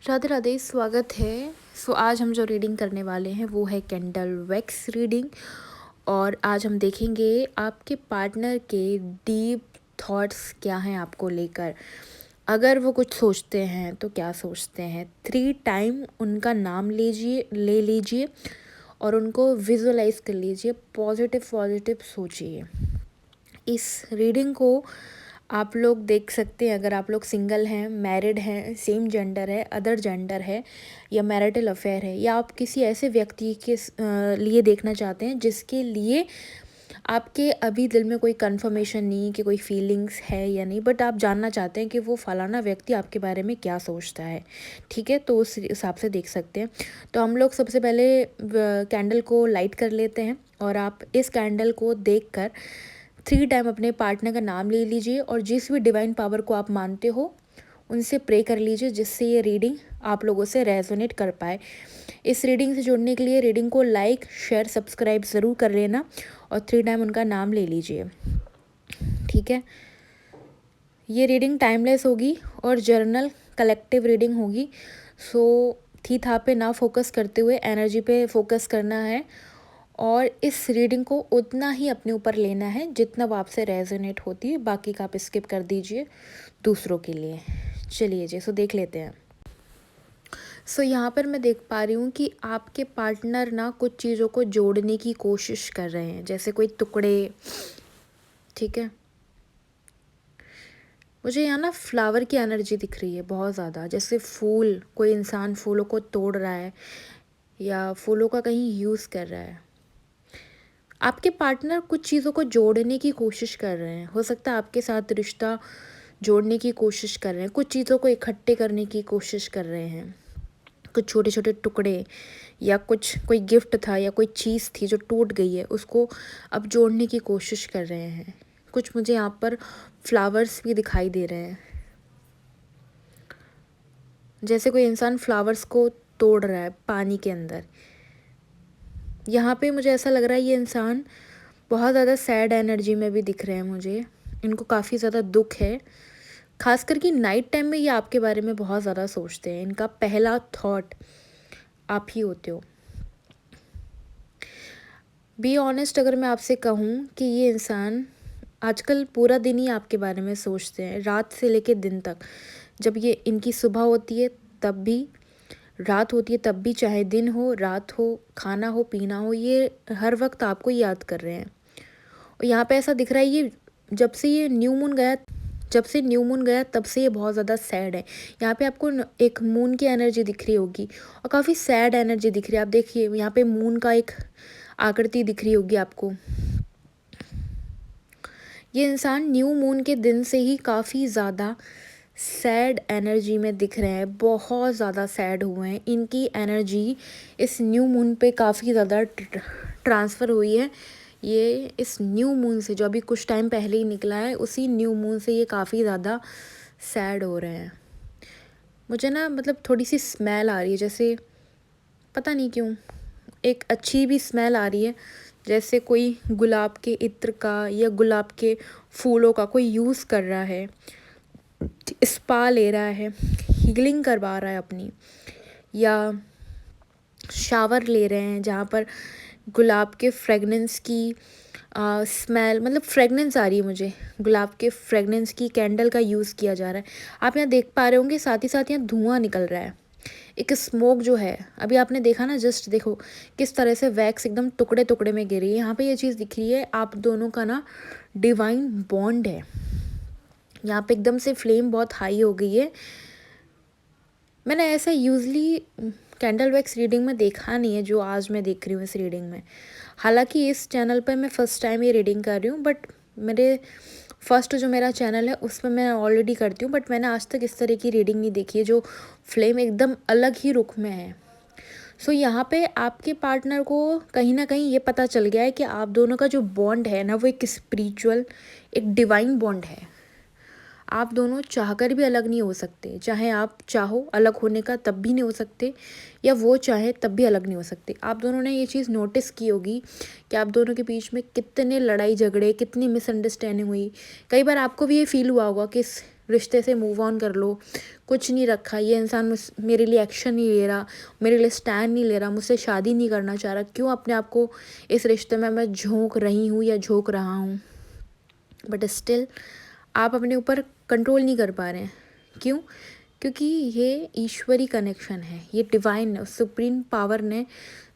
राधे राधे, स्वागत है। आज हम जो रीडिंग करने वाले हैं वो है कैंडल वैक्स रीडिंग। और आज हम देखेंगे आपके पार्टनर के डीप थॉट्स क्या हैं आपको लेकर। अगर वो कुछ सोचते हैं तो क्या सोचते हैं। 3 टाइम उनका नाम ले लीजिए और उनको विजुअलाइज कर लीजिए। पॉजिटिव पॉजिटिव सोचिए। इस रीडिंग को आप लोग देख सकते हैं अगर आप लोग सिंगल हैं, मैरिड हैं, सेम जेंडर है, अदर जेंडर है या मैरिटल अफेयर है, या आप किसी ऐसे व्यक्ति के लिए देखना चाहते हैं जिसके लिए आपके अभी दिल में कोई कंफर्मेशन नहीं कि कोई फीलिंग्स है या नहीं, बट आप जानना चाहते हैं कि वो फलाना व्यक्ति आपके बारे में क्या सोचता है। ठीक है, तो उस हिसाब से देख सकते हैं। तो हम लोग सबसे पहले कैंडल को लाइट कर लेते हैं और आप इस कैंडल को देखकर 3 टाइम अपने पार्टनर का नाम ले लीजिए और जिस भी डिवाइन पावर को आप मानते हो उनसे प्रे कर लीजिए, जिससे ये रीडिंग आप लोगों से रेजोनेट कर पाए। इस रीडिंग से जुड़ने के लिए रीडिंग को लाइक, शेयर, सब्सक्राइब ज़रूर कर लेना और 3 टाइम उनका नाम ले लीजिए। ठीक है, ये रीडिंग टाइमलेस होगी और जर्नल कलेक्टिव रीडिंग होगी। सो थी था पे ना फोकस करते हुए एनर्जी पे फोकस करना है और इस रीडिंग को उतना ही अपने ऊपर लेना है जितना वो आपसे रेजोनेट होती है। बाकी का आप स्किप कर दीजिए दूसरों के लिए। चलिए जी, सो देख लेते हैं। यहाँ पर मैं देख पा रही हूँ कि आपके पार्टनर ना कुछ चीज़ों को जोड़ने की कोशिश कर रहे हैं, जैसे कोई टुकड़े। ठीक है, मुझे यहाँ ना फ्लावर की एनर्जी दिख रही है बहुत ज़्यादा, जैसे फूल, कोई इंसान फूलों को तोड़ रहा है या फूलों का कहीं यूज़ कर रहा है। आपके पार्टनर कुछ चीज़ों को जोड़ने की कोशिश कर रहे हैं। हो सकता है आपके साथ रिश्ता जोड़ने की कोशिश कर रहे हैं, कुछ चीज़ों को इकट्ठे करने की कोशिश कर रहे हैं। कुछ छोटे छोटे टुकड़े या कुछ कोई गिफ्ट था या कोई चीज़ थी जो टूट गई है, उसको अब जोड़ने की कोशिश कर रहे हैं। कुछ मुझे यहाँ पर फ्लावर्स भी दिखाई दे रहे हैं, जैसे कोई इंसान फ्लावर्स को तोड़ रहा है पानी के अंदर। यहाँ पे मुझे ऐसा लग रहा है ये इंसान बहुत ज़्यादा सैड एनर्जी में भी दिख रहे हैं मुझे। इनको काफ़ी ज़्यादा दुख है, खास करके नाइट टाइम में ये आपके बारे में बहुत ज़्यादा सोचते हैं। इनका पहला थॉट आप ही होते हो। बी ऑनेस्ट, अगर मैं आपसे कहूँ कि ये इंसान आजकल पूरा दिन ही आपके बारे में सोचते हैं, रात से लेकर दिन तक। जब ये इनकी सुबह होती है तब भी, रात होती है तब भी, चाहे दिन हो रात हो, खाना हो पीना हो, ये हर वक्त आपको याद कर रहे हैं। और यहाँ पे ऐसा दिख रहा है ये जब से न्यू मून गया तब से ये बहुत ज़्यादा सैड है। यहाँ पे आपको एक मून की एनर्जी दिख रही होगी और काफ़ी सैड एनर्जी दिख रही है। आप देखिए यहाँ पे मून का एक आकृति दिख रही होगी आपको। ये इंसान न्यू मून के दिन से ही काफ़ी ज़्यादा सैड एनर्जी में दिख रहे हैं, बहुत ज़्यादा सैड हुए हैं। इनकी एनर्जी इस न्यू मून पे काफ़ी ज़्यादा ट्रांसफ़र हुई है। ये इस न्यू मून से, जो अभी कुछ टाइम पहले ही निकला है, उसी न्यू मून से ये काफ़ी ज़्यादा सैड हो रहे हैं। मुझे ना मतलब थोड़ी सी स्मेल आ रही है, जैसे पता नहीं क्यों एक अच्छी भी स्मेल आ रही है, जैसे कोई गुलाब के इत्र का या गुलाब के फूलों का कोई यूज़ कर रहा है, स्पा ले रहा है, हीलिंग करवा रहा है अपनी, या शावर ले रहे हैं जहाँ पर गुलाब के फ्रेगनेंस की स्मेल, मतलब फ्रेगनेंस आ रही है मुझे। गुलाब के फ्रेगनेंस की कैंडल का यूज़ किया जा रहा है। आप यहाँ देख पा रहे होंगे, साथ ही साथ यहाँ धुआं निकल रहा है, एक स्मोक जो है। अभी आपने देखा ना, जस्ट देखो किस तरह से वैक्स एकदम टुकड़े टुकड़े में गिरी है। यहाँ पे ये चीज़ दिख रही है, आप दोनों का ना डिवाइन बॉन्ड है। यहाँ पे एकदम से फ्लेम बहुत हाई हो गई है। मैंने ऐसा यूजली कैंडल वैक्स रीडिंग में देखा नहीं है जो आज मैं देख रही हूँ इस रीडिंग में। हालांकि इस चैनल पर मैं फ़र्स्ट टाइम ये रीडिंग कर रही हूँ, बट मेरे फर्स्ट जो मेरा चैनल है उस पर मैं ऑलरेडी करती हूँ, बट मैंने आज तक इस तरह की रीडिंग नहीं देखी है जो फ्लेम एकदम अलग ही रुख में है। यहाँ पे आपके पार्टनर को कहीं ना कहीं ये पता चल गया है कि आप दोनों का जो बॉन्ड है ना, वो एक स्पिरिचुअल, एक डिवाइन बॉन्ड है। आप दोनों चाहकर भी अलग नहीं हो सकते, चाहे आप चाहो अलग होने का तब भी नहीं हो सकते, या वो चाहे तब भी अलग नहीं हो सकते। आप दोनों ने ये चीज़ नोटिस की होगी कि आप दोनों के बीच में कितने लड़ाई झगड़े, कितनी मिसअंडरस्टैंडिंग हुई। कई बार आपको भी ये फील हुआ होगा कि इस रिश्ते से मूव ऑन कर लो, कुछ नहीं रखा, ये इंसान मेरे लिए एक्शन नहीं ले रहा, मेरे लिए स्टैंड नहीं ले रहा, मुझसे शादी नहीं करना चाह रहा, क्यों अपने आप को इस रिश्ते में मैं झोंक रही हूँ या झोंक रहा हूँ, बट स्टिल आप अपने ऊपर कंट्रोल नहीं कर पा रहे हैं। क्यों? क्योंकि ये ईश्वरी कनेक्शन है, ये डिवाइन सुप्रीम पावर ने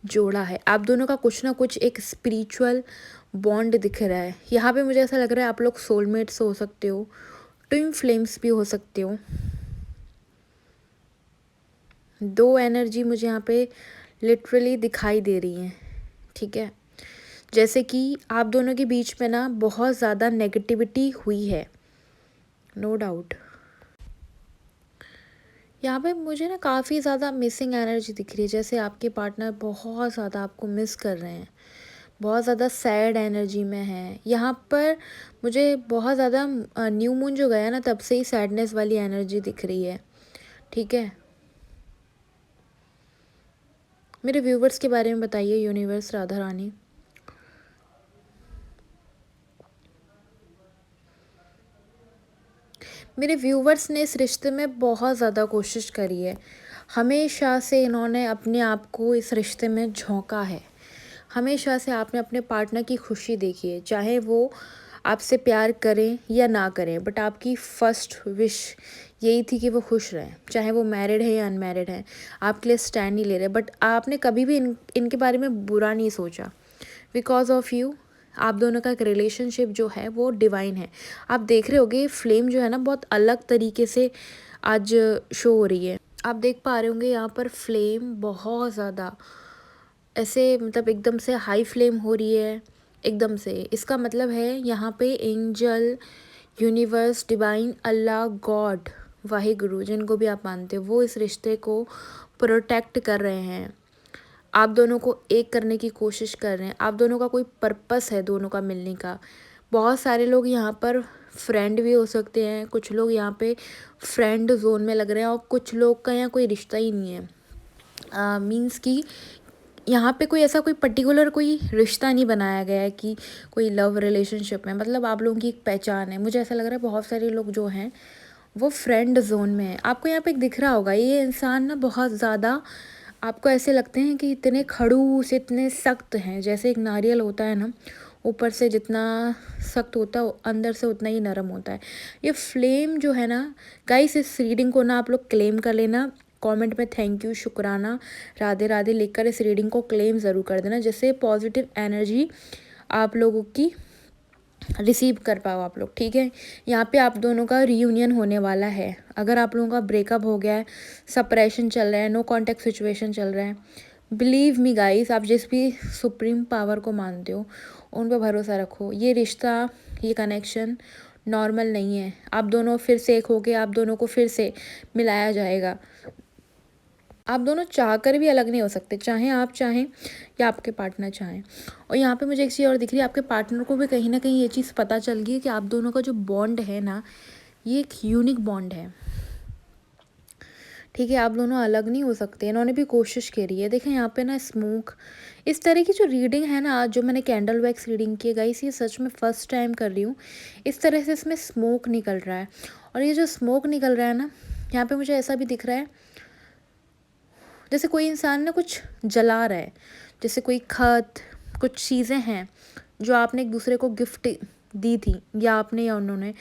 जोड़ा है। आप दोनों का कुछ ना कुछ एक स्पिरिचुअल बॉन्ड दिख रहा है। यहाँ पे मुझे ऐसा लग रहा है आप लोग सोलमेट्स हो सकते हो, ट्विन फ्लेम्स भी हो सकते हो। दो एनर्जी मुझे यहाँ पे लिटरली दिखाई दे रही हैं, ठीक है। जैसे कि आप दोनों के बीच में ना बहुत ज़्यादा नेगेटिविटी हुई है, नो डाउट। यहाँ पे मुझे ना काफ़ी ज़्यादा मिसिंग एनर्जी दिख रही है, जैसे आपके पार्टनर बहुत ज़्यादा आपको मिस कर रहे हैं, बहुत ज़्यादा सैड एनर्जी में है। यहाँ पर मुझे बहुत ज़्यादा न्यू मून जो गया ना तब से ही सैडनेस वाली एनर्जी दिख रही है, ठीक है। मेरे व्यूवर्स के बारे में बताइए यूनिवर्स, राधा रानी। मेरे व्यूवर्स ने इस रिश्ते में बहुत ज़्यादा कोशिश करी है, हमेशा से इन्होंने अपने आप को इस रिश्ते में झोंका है, हमेशा से आपने अपने पार्टनर की खुशी देखी है, चाहे वो आपसे प्यार करें या ना करें, बट आपकी फ़र्स्ट विश यही थी कि वो खुश रहें, चाहे वो मैरिड है या अनमैरिड है, आपके लिए स्टैंड नहीं ले रहे, बट आपने कभी भी इनके बारे में बुरा नहीं सोचा। बिकॉज ऑफ यू आप दोनों का एक रिलेशनशिप जो है वो डिवाइन है। आप देख रहे होगे फ्लेम जो है ना बहुत अलग तरीके से आज शो हो रही है। आप देख पा रहे होंगे यहाँ पर फ्लेम बहुत ज़्यादा ऐसे मतलब एकदम से हाई फ्लेम हो रही है एकदम से। इसका मतलब है यहाँ पे एंजल, यूनिवर्स, डिवाइन, अल्लाह, गॉड, वाहिगुरु जिनको भी आप मानते हो, वो इस रिश्ते को प्रोटेक्ट कर रहे हैं, आप दोनों को एक करने की कोशिश कर रहे हैं। आप दोनों का कोई पर्पस है दोनों का मिलने का। बहुत सारे लोग यहाँ पर फ्रेंड भी हो सकते हैं, कुछ लोग यहाँ पे फ्रेंड जोन में लग रहे हैं और कुछ लोग का यहाँ कोई रिश्ता ही नहीं है। मीन्स कि यहाँ पे कोई ऐसा कोई पर्टिकुलर कोई रिश्ता नहीं बनाया गया है कि कोई लव रिलेशनशिप में, मतलब आप लोगों की एक पहचान है। मुझे ऐसा लग रहा है बहुत सारे लोग जो हैं वो फ्रेंड जोन में है। आपको यहाँ पे एक दिख रहा होगा ये इंसान ना बहुत ज़्यादा आपको ऐसे लगते हैं कि इतने खड़ूस, इतने सख्त हैं, जैसे एक नारियल होता है ना, ऊपर से जितना सख्त होता है अंदर से उतना ही नरम होता है। ये फ्लेम जो है ना गाइस, इस रीडिंग को ना आप लोग क्लेम कर लेना, कमेंट में थैंक यू, शुक्राना, राधे राधे लिखकर इस रीडिंग को क्लेम ज़रूर कर देना, जिससे पॉजिटिव एनर्जी आप लोगों की रिसीव कर पाओ आप लोग, ठीक है। यहाँ पे आप दोनों का रीयूनियन होने वाला है। अगर आप लोगों का ब्रेकअप हो गया है, सेपरेशन चल रहा है, नो कॉन्टैक्ट सिचुएशन चल रहा है, बिलीव मी गाइस, आप जिस भी सुप्रीम पावर को मानते हो उन पर भरोसा रखो। ये रिश्ता, ये कनेक्शन नॉर्मल नहीं है। आप दोनों फिर से एक होके आप दोनों को फिर से मिलाया जाएगा। आप दोनों चाह कर भी अलग नहीं हो सकते, चाहे आप चाहें या आपके पार्टनर चाहें। और यहाँ पे मुझे एक चीज़ और दिख रही है, आपके पार्टनर को भी कहीं ना कहीं ये चीज़ पता चल गई है कि आप दोनों का जो बॉन्ड है ना, ये एक यूनिक बॉन्ड है, ठीक है। आप दोनों अलग नहीं हो सकते। इन्होंने भी कोशिश करी है। देखें यहाँ पे ना स्मोक, इस तरह की जो रीडिंग है ना, आज जो मैंने कैंडल वैक्स रीडिंग की है गाइस, ये सच में फ़र्स्ट टाइम कर रही हूँ। इस तरह से इसमें स्मोक निकल रहा है, और ये जो स्मोक निकल रहा है ना, यहाँ पे मुझे ऐसा भी दिख रहा है जैसे कोई इंसान ना कुछ जला रहा है, जैसे कोई खत, कुछ चीज़ें हैं जो आपने एक दूसरे को गिफ्ट दी थी, या आपने या उन्होंने,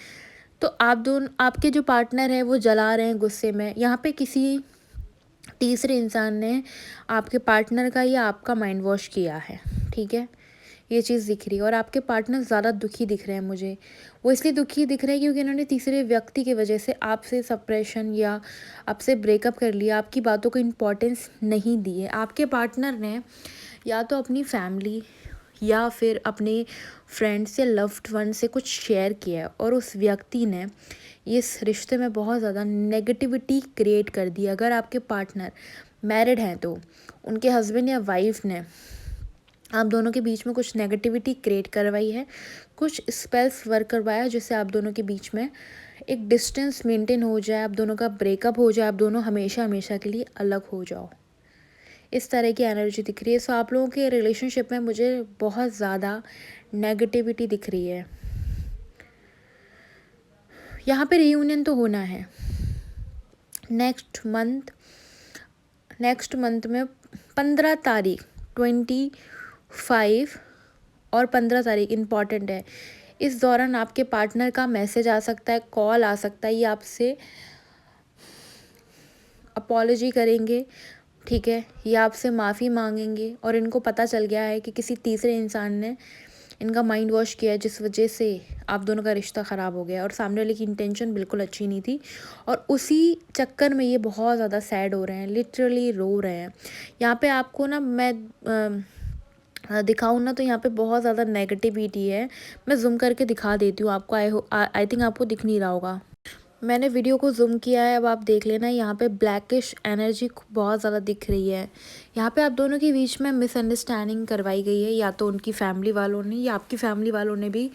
तो आप दोनों, आपके जो पार्टनर है वो जला रहे हैं गुस्से में। यहाँ पे किसी तीसरे इंसान ने आपके पार्टनर का या आपका माइंड वॉश किया है, ठीक है। ये चीज़ दिख रही है, और आपके पार्टनर ज़्यादा दुखी दिख रहे हैं मुझे। वो इसलिए दुखी दिख रहे हैं क्योंकि इन्होंने तीसरे व्यक्ति की वजह से आपसे सेपरेशन या आपसे ब्रेकअप कर लिया, आपकी बातों को इम्पोर्टेंस नहीं दी है। आपके पार्टनर ने या तो अपनी फैमिली या फिर अपने फ्रेंड्स या लव्ड वन से कुछ शेयर किया है, और उस व्यक्ति ने इस रिश्ते में बहुत ज़्यादा नेगेटिविटी क्रिएट कर दी। अगर आपके पार्टनर मैरिड हैं तो उनके हस्बैंड या वाइफ ने आप दोनों के बीच में कुछ नेगेटिविटी क्रिएट करवाई है, कुछ स्पेल्स वर्क करवाया, जिससे आप दोनों के बीच में एक डिस्टेंस मेंटेन हो जाए, आप दोनों का ब्रेकअप हो जाए, आप दोनों हमेशा हमेशा के लिए अलग हो जाओ। इस तरह की एनर्जी दिख रही है। सो आप लोगों के रिलेशनशिप में मुझे बहुत ज़्यादा नेगेटिविटी दिख रही है। यहाँ पे रीयूनियन तो होना है नेक्स्ट मंथ में 15 तारीख 25 और 15 तारीख इम्पॉर्टेंट है। इस दौरान आपके पार्टनर का मैसेज आ सकता है, कॉल आ सकता है, ये आपसे अपॉलॉजी करेंगे, ठीक है, ये आपसे माफ़ी मांगेंगे और इनको पता चल गया है कि किसी तीसरे इंसान ने इनका माइंड वॉश किया है, जिस वजह से आप दोनों का रिश्ता ख़राब हो गया और सामने वाले की इंटेंशन बिल्कुल अच्छी नहीं थी और उसी चक्कर में ये बहुत ज़्यादा सैड हो रहे हैं, लिटरली रो रहे हैं। यहाँ पे आपको ना मैं दिखाऊँ ना तो यहाँ पे बहुत ज़्यादा नेगेटिविटी है। मैं ज़ूम करके दिखा देती हूँ आपको। आई थिंक आपको दिख नहीं रहा होगा। मैंने वीडियो को ज़ूम किया है, अब आप देख लेना। यहाँ पे ब्लैकिश एनर्जी बहुत ज़्यादा दिख रही है। यहाँ पे आप दोनों के बीच में मिसअंडरस्टैंडिंग करवाई गई है, या तो उनकी फैमिली वालों ने या आपकी फैमिली वालों ने भी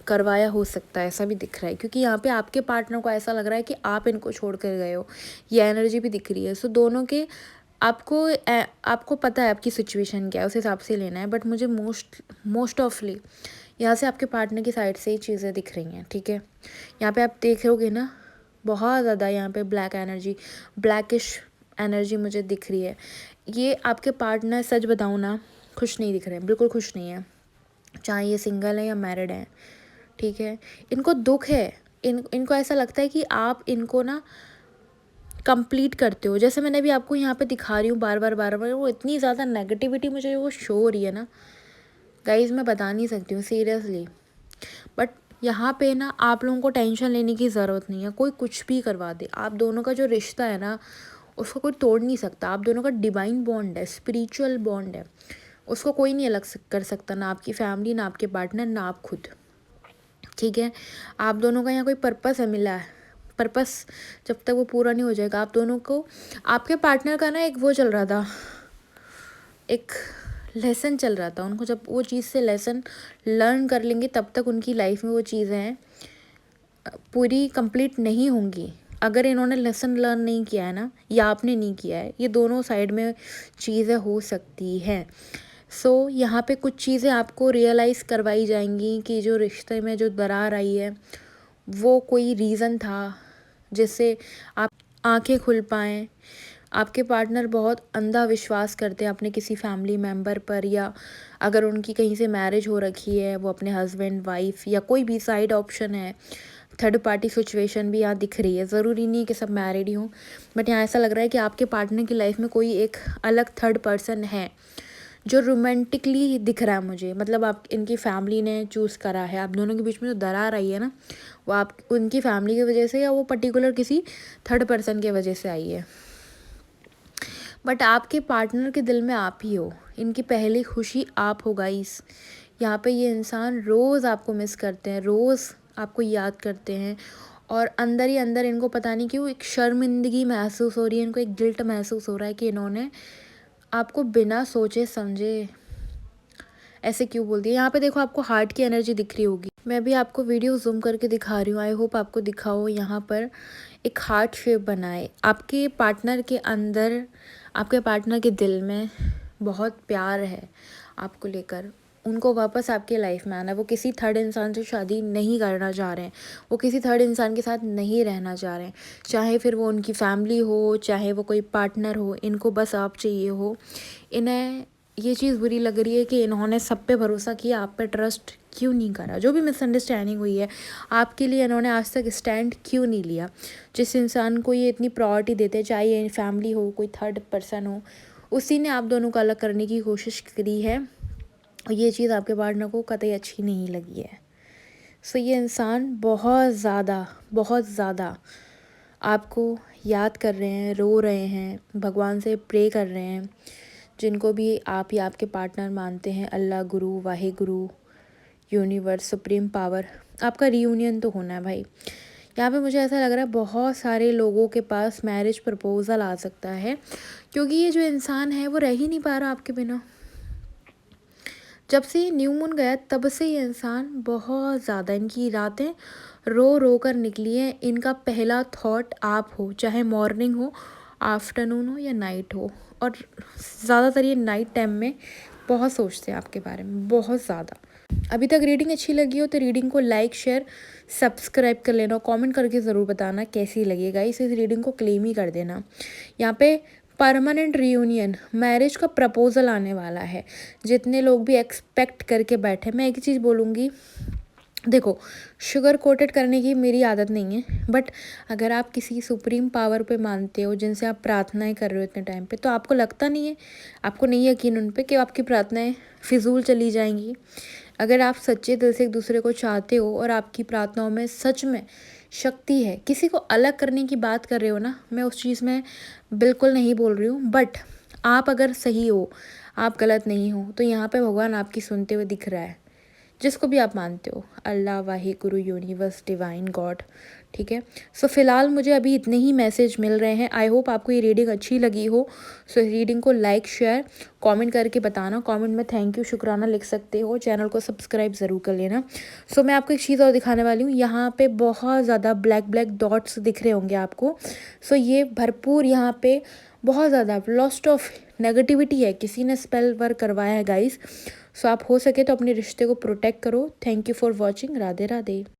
करवाया हो सकता है, ऐसा भी दिख रहा है। क्योंकि यहाँ पे आपके पार्टनर को ऐसा लग रहा है कि आप इनको छोड़ कर गए हो, ये एनर्जी भी दिख रही है। सो दोनों के आपको पता है आपकी सिचुएशन क्या है, उस हिसाब से लेना है। बट मुझे मोस्ट ऑफली यहाँ से आपके पार्टनर की साइड से ही चीज़ें दिख रही हैं, ठीक है। यहाँ पे आप देख रहोगे ना, बहुत ज़्यादा यहाँ पे ब्लैकिश एनर्जी मुझे दिख रही है। ये आपके पार्टनर, सच बताऊँ ना, खुश नहीं दिख रहे हैं, बिल्कुल खुश नहीं है, चाहे ये सिंगल है या मैरिड है, ठीक है। इनको दुख है, इनको ऐसा लगता है कि आप इनको ना कंप्लीट करते हो। जैसे मैंने भी आपको यहाँ पे दिखा रही हूँ बार बार, वो इतनी ज़्यादा नेगेटिविटी मुझे वो शो हो रही है ना गाइज, मैं बता नहीं सकती हूँ सीरियसली। बट यहाँ पे ना आप लोगों को टेंशन लेने की ज़रूरत नहीं है, कोई कुछ भी करवा दे। आप दोनों का जो रिश्ता है ना, उसको कोई तोड़ नहीं सकता। आप दोनों का डिवाइन बॉन्ड है, स्पिरिचुअल बॉन्ड है, उसको कोई नहीं अलग कर सकता, ना आपकी फैमिली, ना आपके पार्टनर, ना आप खुद, ठीक है। आप दोनों का यहाँ कोई पर्पस है, मिला है पर्पस। जब तक वो पूरा नहीं हो जाएगा, आप दोनों को, आपके पार्टनर का ना एक वो चल रहा था, एक लेसन चल रहा था उनको। जब वो चीज़ से लेसन लर्न कर लेंगे, तब तक उनकी लाइफ में वो चीज़ें पूरी कंप्लीट नहीं होंगी। अगर इन्होंने लेसन लर्न नहीं किया है ना, या आपने नहीं किया है, ये दोनों साइड में चीज़ें हो सकती हैं। सो यहाँ पे कुछ चीज़ें आपको रियलाइज़ करवाई जाएंगी कि जो रिश्ते में जो दरार आई है, वो कोई रीज़न था जिससे आप आंखें खुल पाएँ। आपके पार्टनर बहुत अंधा विश्वास करते हैं अपने किसी फैमिली मेम्बर पर, या अगर उनकी कहीं से मैरिज हो रखी है, वो अपने हस्बैंड वाइफ या कोई भी साइड ऑप्शन है, थर्ड पार्टी सिचुएशन भी यहाँ दिख रही है। ज़रूरी नहीं है कि सब मैरिड ही हों, बट यहाँ ऐसा लग रहा है कि आपके पार्टनर की लाइफ में कोई एक अलग थर्ड पर्सन है जो रोमांटिकली दिख रहा है मुझे। मतलब आप, इनकी फैमिली ने चूज़ करा है। आप दोनों के बीच में जो दरार आई है ना, वो आप उनकी फैमिली की वजह से या वो पर्टिकुलर किसी थर्ड पर्सन की वजह से आई है। बट आपके पार्टनर के दिल में आप ही हो, इनकी पहली खुशी आप हो गाइस। यहाँ पे ये इंसान रोज़ आपको मिस करते हैं, रोज़ आपको याद करते हैं, और अंदर ही अंदर इनको पता नहीं क्यों एक शर्मिंदगी महसूस हो रही है, इनको एक गिल्ट महसूस हो रहा है कि इन्होंने आपको बिना सोचे समझे ऐसे क्यों बोल दिया। यहाँ पे देखो, आपको हार्ट की एनर्जी दिख रही होगी। मैं भी आपको वीडियो जूम करके दिखा रही हूँ, आई होप आपको दिखाओ। यहाँ पर एक हार्ट शेप बनाए। आपके पार्टनर के अंदर, आपके पार्टनर के दिल में बहुत प्यार है आपको लेकर। उनको वापस आपके लाइफ में आना है। वो किसी थर्ड इंसान से शादी नहीं करना चाह रहे हैं, वो किसी थर्ड इंसान के साथ नहीं रहना चाह रहे हैं, चाहे फिर वो उनकी फैमिली हो, चाहे वो कोई पार्टनर हो, इनको बस आप चाहिए हो। इन्हें ये चीज़ बुरी लग रही है कि इन्होंने सब पे भरोसा किया, आप पे ट्रस्ट क्यों नहीं करा। जो भी मिसअंडरस्टैंडिंग हुई है, आपके लिए इन्होंने आज तक स्टैंड क्यों नहीं लिया। जिस इंसान को ये इतनी प्रायोरिटी देते हैं, चाहे ये फैमिली हो, कोई थर्ड पर्सन हो, उसी ने आप दोनों को अलग करने की कोशिश करी है। और ये चीज़ आपके पार्टनर को कतई अच्छी नहीं लगी है। सो ये इंसान बहुत ज़्यादा आपको याद कर रहे हैं, रो रहे हैं, भगवान से प्रे कर रहे हैं। जिनको भी आप या आपके पार्टनर मानते हैं, अल्लाह, गुरु, Wahe Guru, universe, supreme power, आपका रीयूनियन तो होना है भाई। यहाँ पे मुझे ऐसा लग रहा है बहुत सारे लोगों के पास मैरिज प्रपोजल आ सकता है, क्योंकि ये जो इंसान है वो रह ही नहीं पा रहा आपके बिना। जब से न्यू मून गया, तब से ये इंसान बहुत ज़्यादा, इनकी रातें रो रो कर निकली हैं। इनका पहला थॉट आप हो, चाहे मॉर्निंग हो, आफ्टरनून हो या नाइट हो। और ज़्यादातर ये नाइट टाइम में बहुत सोचते हैं आपके बारे में, बहुत ज़्यादा। अभी तक रीडिंग अच्छी लगी हो तो रीडिंग को लाइक शेयर सब्सक्राइब कर लेना और कमेंट करके ज़रूर बताना कैसी लगी गाइस। इस रीडिंग को क्लेम ही कर देना। यहाँ पे परमानेंट रियूनियन, मैरिज का प्रपोजल आने वाला है। जितने लोग भी एक्सपेक्ट करके बैठे, मैं एक ही चीज़ बोलूँगी, देखो शुगर कोटेड करने की मेरी आदत नहीं है, बट अगर आप किसी सुप्रीम पावर पे मानते हो, जिनसे आप प्रार्थनाएं कर रहे हो इतने टाइम पे, तो आपको लगता नहीं है, आपको नहीं यकीन उन पे कि आपकी प्रार्थनाएं फिजूल चली जाएंगी। अगर आप सच्चे दिल से एक दूसरे को चाहते हो और आपकी प्रार्थनाओं में सच में शक्ति है, किसी को अलग करने की बात कर रहे हो ना, मैं उस चीज़ में बिल्कुल नहीं बोल रही हूँ, बट आप अगर सही हो, आप गलत नहीं हो, तो यहाँ पे भगवान आपकी सुनते हुए दिख रहा है। जिसको भी आप मानते हो, अल्लाह, वाहिगुरु, यूनिवर्स, डिवाइन गॉड, ठीक है। सो फिलहाल मुझे अभी इतने ही मैसेज मिल रहे हैं। आई होप आपको ये रीडिंग अच्छी लगी हो। सो रीडिंग को लाइक शेयर कमेंट करके बताना। कमेंट में थैंक यू, शुक्राना लिख सकते हो। चैनल को सब्सक्राइब ज़रूर कर लेना। सो मैं आपको एक चीज़ और दिखाने वाली हूँ। यहाँ पे बहुत ज़्यादा ब्लैक ब्लैक डॉट्स दिख रहे होंगे आपको। सो ये भरपूर यहाँ पे बहुत ज़्यादा लॉस्ट ऑफ नेगेटिविटी है, किसी ने स्पेल वर्क करवाया है गाइस। सो आप हो सके तो अपने रिश्ते को प्रोटेक्ट करो। Thank you for watching. Radhe Radhe.